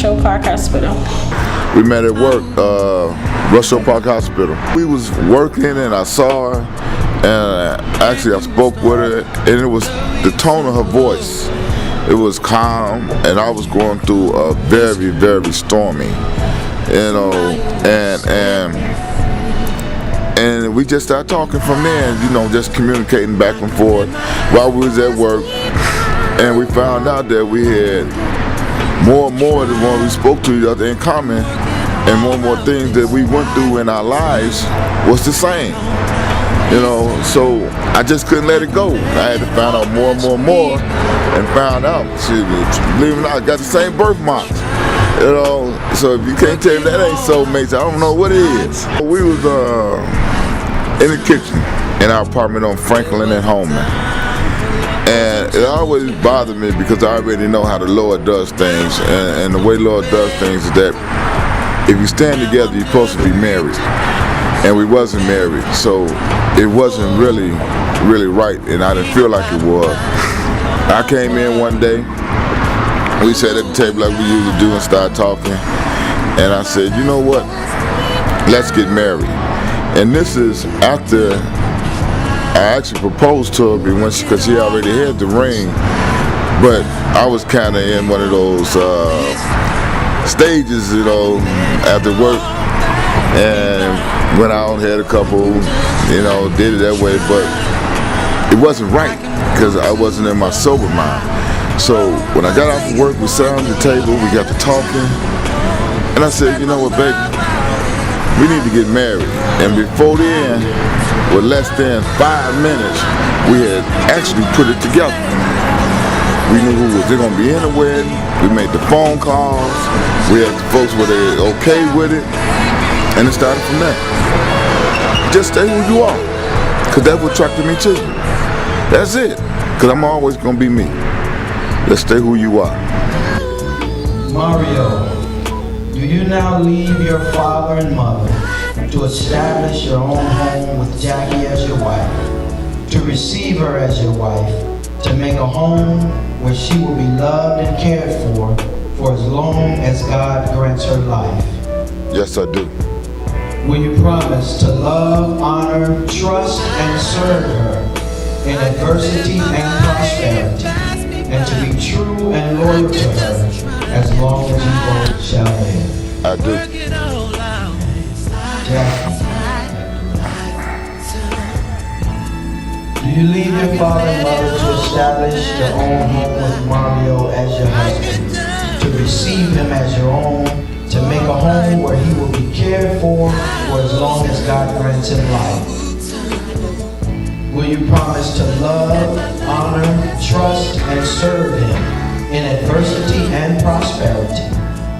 Russell Park Hospital? We met at work, Russell Park Hospital. We was working and I saw her, and actually I spoke with her, and it was the tone of her voice. It was calm, and I was going through a very, very stormy, and we just started talking from there, just communicating back and forth while we was at work, and we found out that we had more and more than when we spoke to each other in common, and more and more things that we went through in our lives was the same. So I just couldn't let it go. I had to find out more and more, and found out, believe it or not, I got the same birthmarks. So if you can't tell me that ain't soulmates, I don't know what it is. We was in the kitchen in our apartment on Franklin and Holman. And it always bothered me because I already know how the Lord does things. And the way the Lord does things is that if you stand together, you're supposed to be married. And we wasn't married, so it wasn't really right, and I didn't feel like it was. I came in one day, we sat at the table like we usually do and started talking, and I said, you know what, let's get married. And this is after I actually proposed to her because she already had the ring, but I was kind of in one of those stages, after work, and went out, had a couple, did it that way, but it wasn't right because I wasn't in my sober mind. So when I got off of work, we sat on the table, we got to talking, and I said, you know what, baby, we need to get married. And before then, with less than 5 minutes, we had actually put it together. We knew who was going to be in the wedding. We made the phone calls. We had the folks where they were okay with it. And it started from there. Just stay who you are. Because that's what attracted me to you. That's it. Because I'm always going to be me. Let's stay who you are. Mario, do you now leave your father and mother to establish your own home with Jackie as your wife, to receive her as your wife, to make a home where she will be loved and cared for as long as God grants her life? Yes, I do. Will you promise to love, honor, trust, and serve her in adversity and prosperity, and to be true and loyal to her as long as you both shall live? I do. Jackie, do you leave your father and mother to establish your own home with Mario as your husband, to receive him as your own, to make a home where he will be cared for as long as God grants him life? Will you promise to love, honor, trust, and serve him in adversity and prosperity,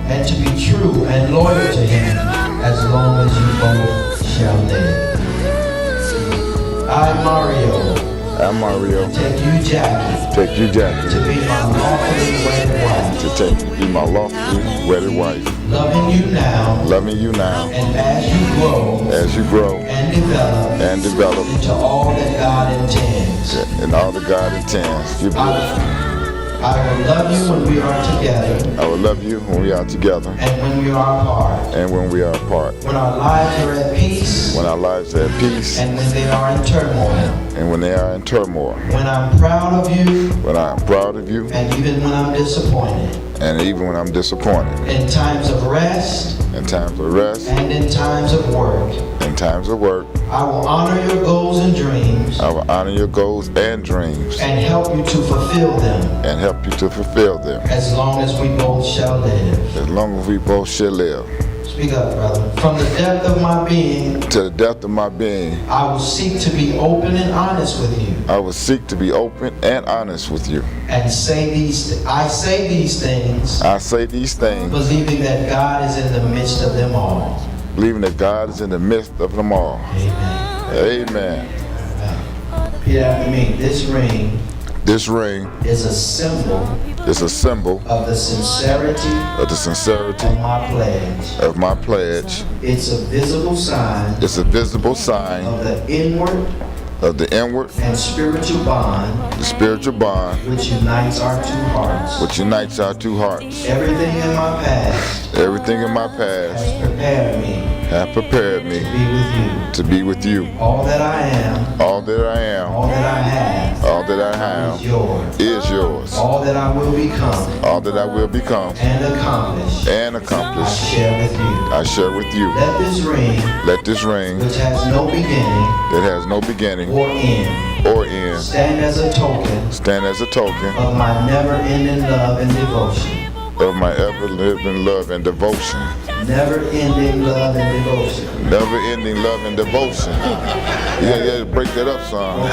and to be true and loyal to him as long as you both shall live? I, Mario, take you, Jackie, to be my lawfully wedded wife, be my lawfully wedded wife, loving you now, and as you grow, and develop into all that God intends. And all that God intends. You're beautiful. I will love you when we are together. I will love you when we are together. And when we are apart. And when we are apart. When our lives are at peace. When our lives are at peace. And when they are in turmoil. And when they are in turmoil. When I'm proud of you. When I am proud of you. And even when I'm disappointed. And even when I'm disappointed. In times of rest. In times of rest. And in times of work. In times of work. I will honor your goals and dreams. I will honor your goals and dreams. And help you to fulfill them. And help you to fulfill them. As long as we both shall live. As long as we both shall live. Speak up, brother. From the depth of my being. To the depth of my being. I will seek to be open and honest with you. I will seek to be open and honest with you. And I say these things. Believing that God is in the midst of them all. Believing that God is in the midst of them all. Amen. Amen. Repeat after me. This ring is a symbol of the sincerity of my pledge. It's a visible sign of the of the inward and spiritual bond the spiritual bond which unites our two hearts. which unites our two hearts. Everything in my past Everything in my past has prepared me have prepared me to be with you. to be with you. All that I am, All that I am, all that I have all that I is have yours. is yours. All that I will become All that I will become and accomplish, and I accomplish, share with you. I share with you. Let this ring, Let this ring which has no beginning that has no beginning or end, or end stand as a token stand as a token of my never-ending love and devotion. of my ever-living love and devotion. Never-ending love and devotion. Never-ending love and devotion. Yeah, break that up, son.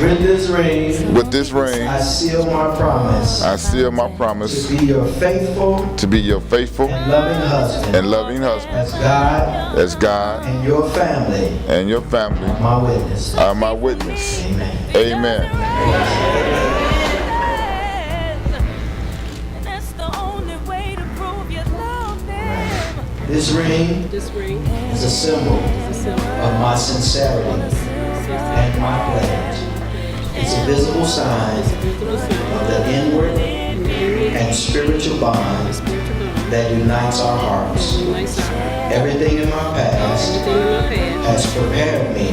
With this ring, With this ring, I seal my promise I seal my promise to be your faithful to be your faithful and loving husband, and loving husband, as as God God and your family and your family are my witnesses. are my witness. Amen. Amen. This ring is a symbol of my sincerity and my pledge. It's a visible sign of the inward and spiritual bond that unites our hearts. Everything in my past has prepared me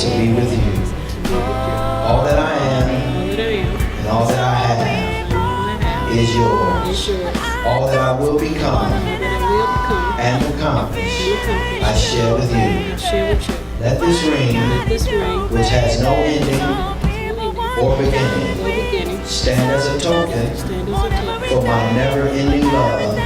to be with you. All that I am and all that I have is yours. All that I will become and accomplish, I share with you. Let this ring, which has no ending or beginning, stand as a token for my never-ending love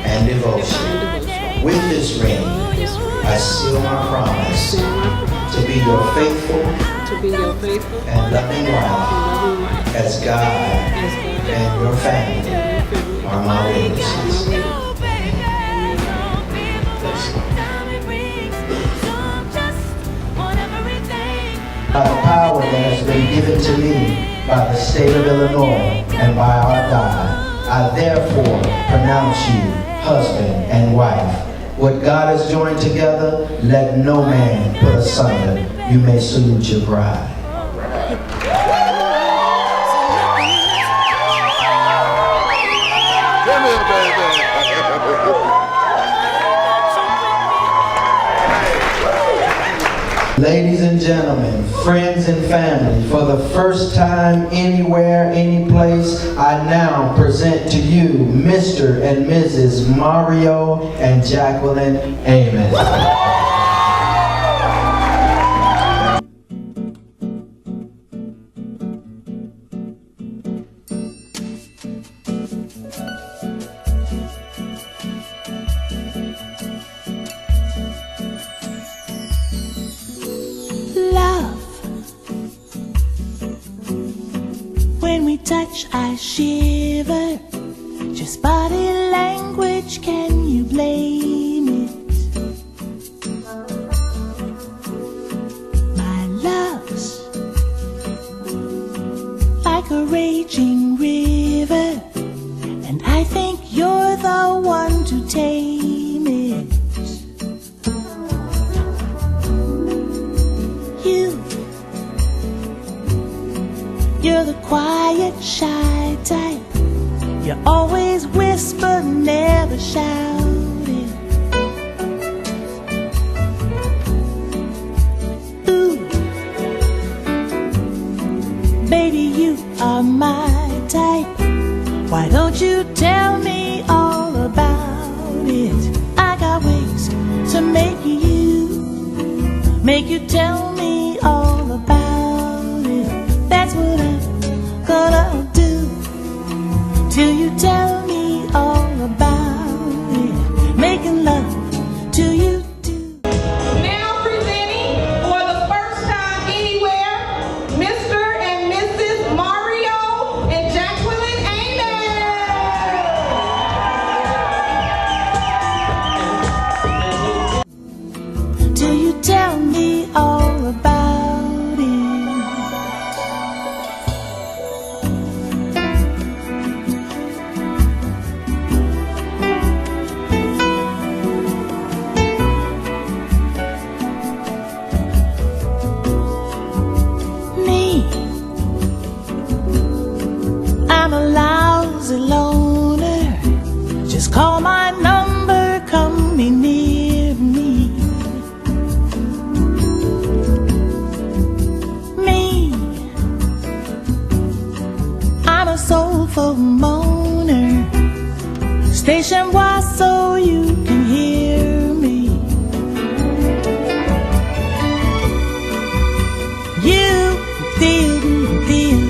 and devotion. With this ring, I seal my promise to be your faithful and loving wife, as God and your family are my witnesses. By the power that has been given to me by the state of Illinois and by our God, I therefore pronounce you husband and wife. What God has joined together, let no man put asunder. You may salute your bride. Come here, baby. Ladies and gentlemen, friends and family, for the first time anywhere, any place, I now present to you Mr. and Mrs. Mario and Jacquilene Amos. When we touch, I shiver. Just body language, can you blame it? My love's like a raging river, and I think you're the one to tame it. You're the quiet, shy type. You always whisper, never shout it. Ooh, baby, you are my type. Why don't you tell me all about it? I got ways to make you tell me all about it. That's what I'm gonna do till you tell me all about it. Making love to you too. Now presenting for the first time anywhere, Mr. and Mrs. Mario and Jacquilene Amos. Till you tell me all a soulful moaner, station wide so you can hear me. You feel,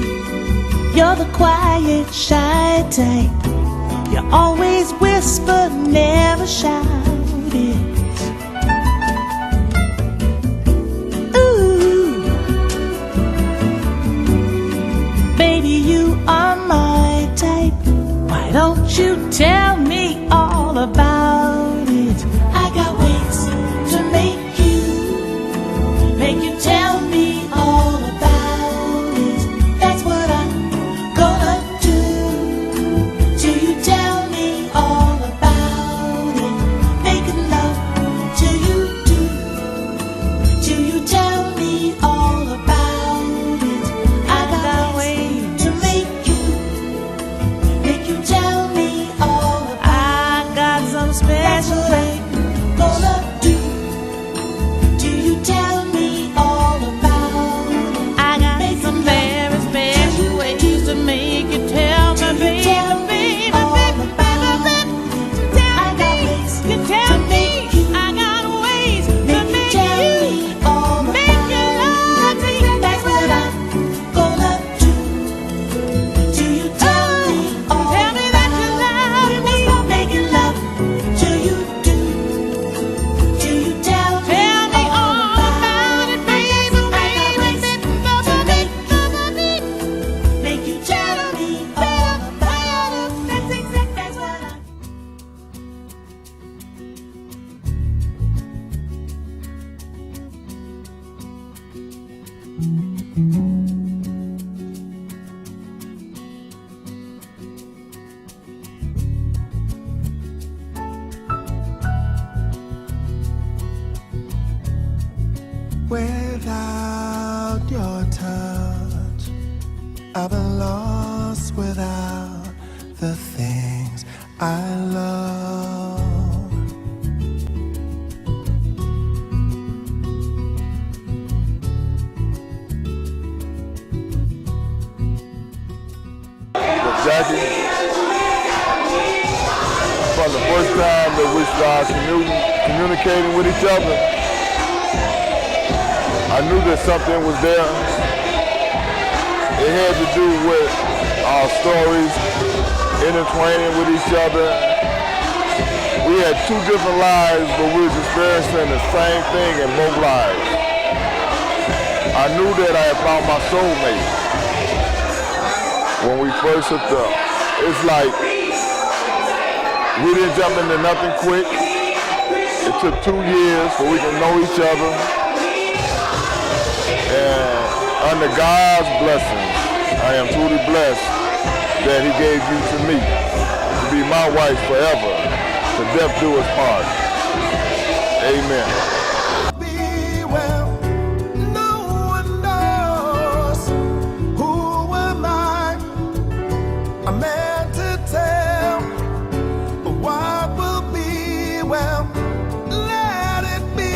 you're the quiet, shy type. You always whisper, never shout it. Ooh, baby, you are my type. Why don't you tell me all about it? I got ways to make you tell me all about it. That's what I'm gonna do. Till you tell me all about it. Making love till you do. Till you tell me all about it. I got ways to make you tell me all about it. I got some special things gonna do. Till you tell me all about it. I got some very special ways to make you tell me, baby, baby, baby, baby. Tell me, you tell me. I got ways to make you all make you love me. That's what I'm gonna do. Till you tell me all tell me that you love me. Making love till you do. Till you tell me all about it, baby, baby, make you tell me all about it. That's exactly that's what I'm. Without your touch, I've been lost without the things I love. But Jackie, from the first time that we started communicating with each other, I knew that something was there. It had to do with our stories, intertwining with each other. We had two different lives, but we was experiencing the same thing in both lives. I knew that I had found my soulmate when we first hooked up. It's like we didn't jump into nothing quick. It took 2 years for we to know each other. And under God's blessings, I am truly blessed that He gave you to me to be my wife forever, to death do us part. Amen. Be well, no one knows. Who am I? A man to tell what will be well. Let it be.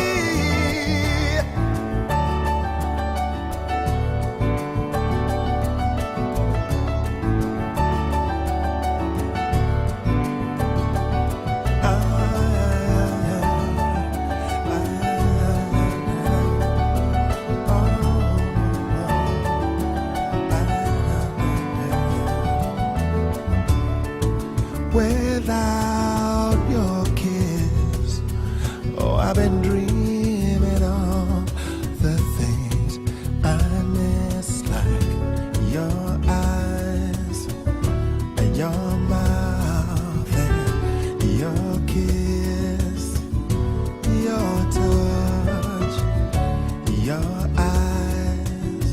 Without your kiss, oh, I've been dreaming of the things I miss, like your eyes and your mouth and your kiss, your touch, your eyes,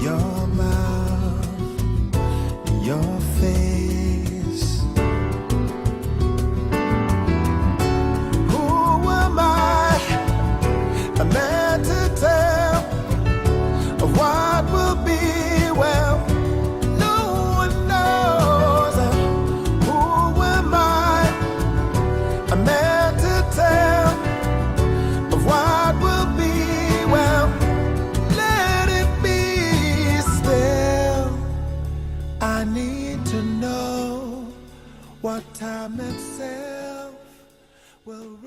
your mouth, your face. Who am I? A man to tell of what will be well. No one knows. Who am I? A man to tell of what will be well. Let it be still. I need will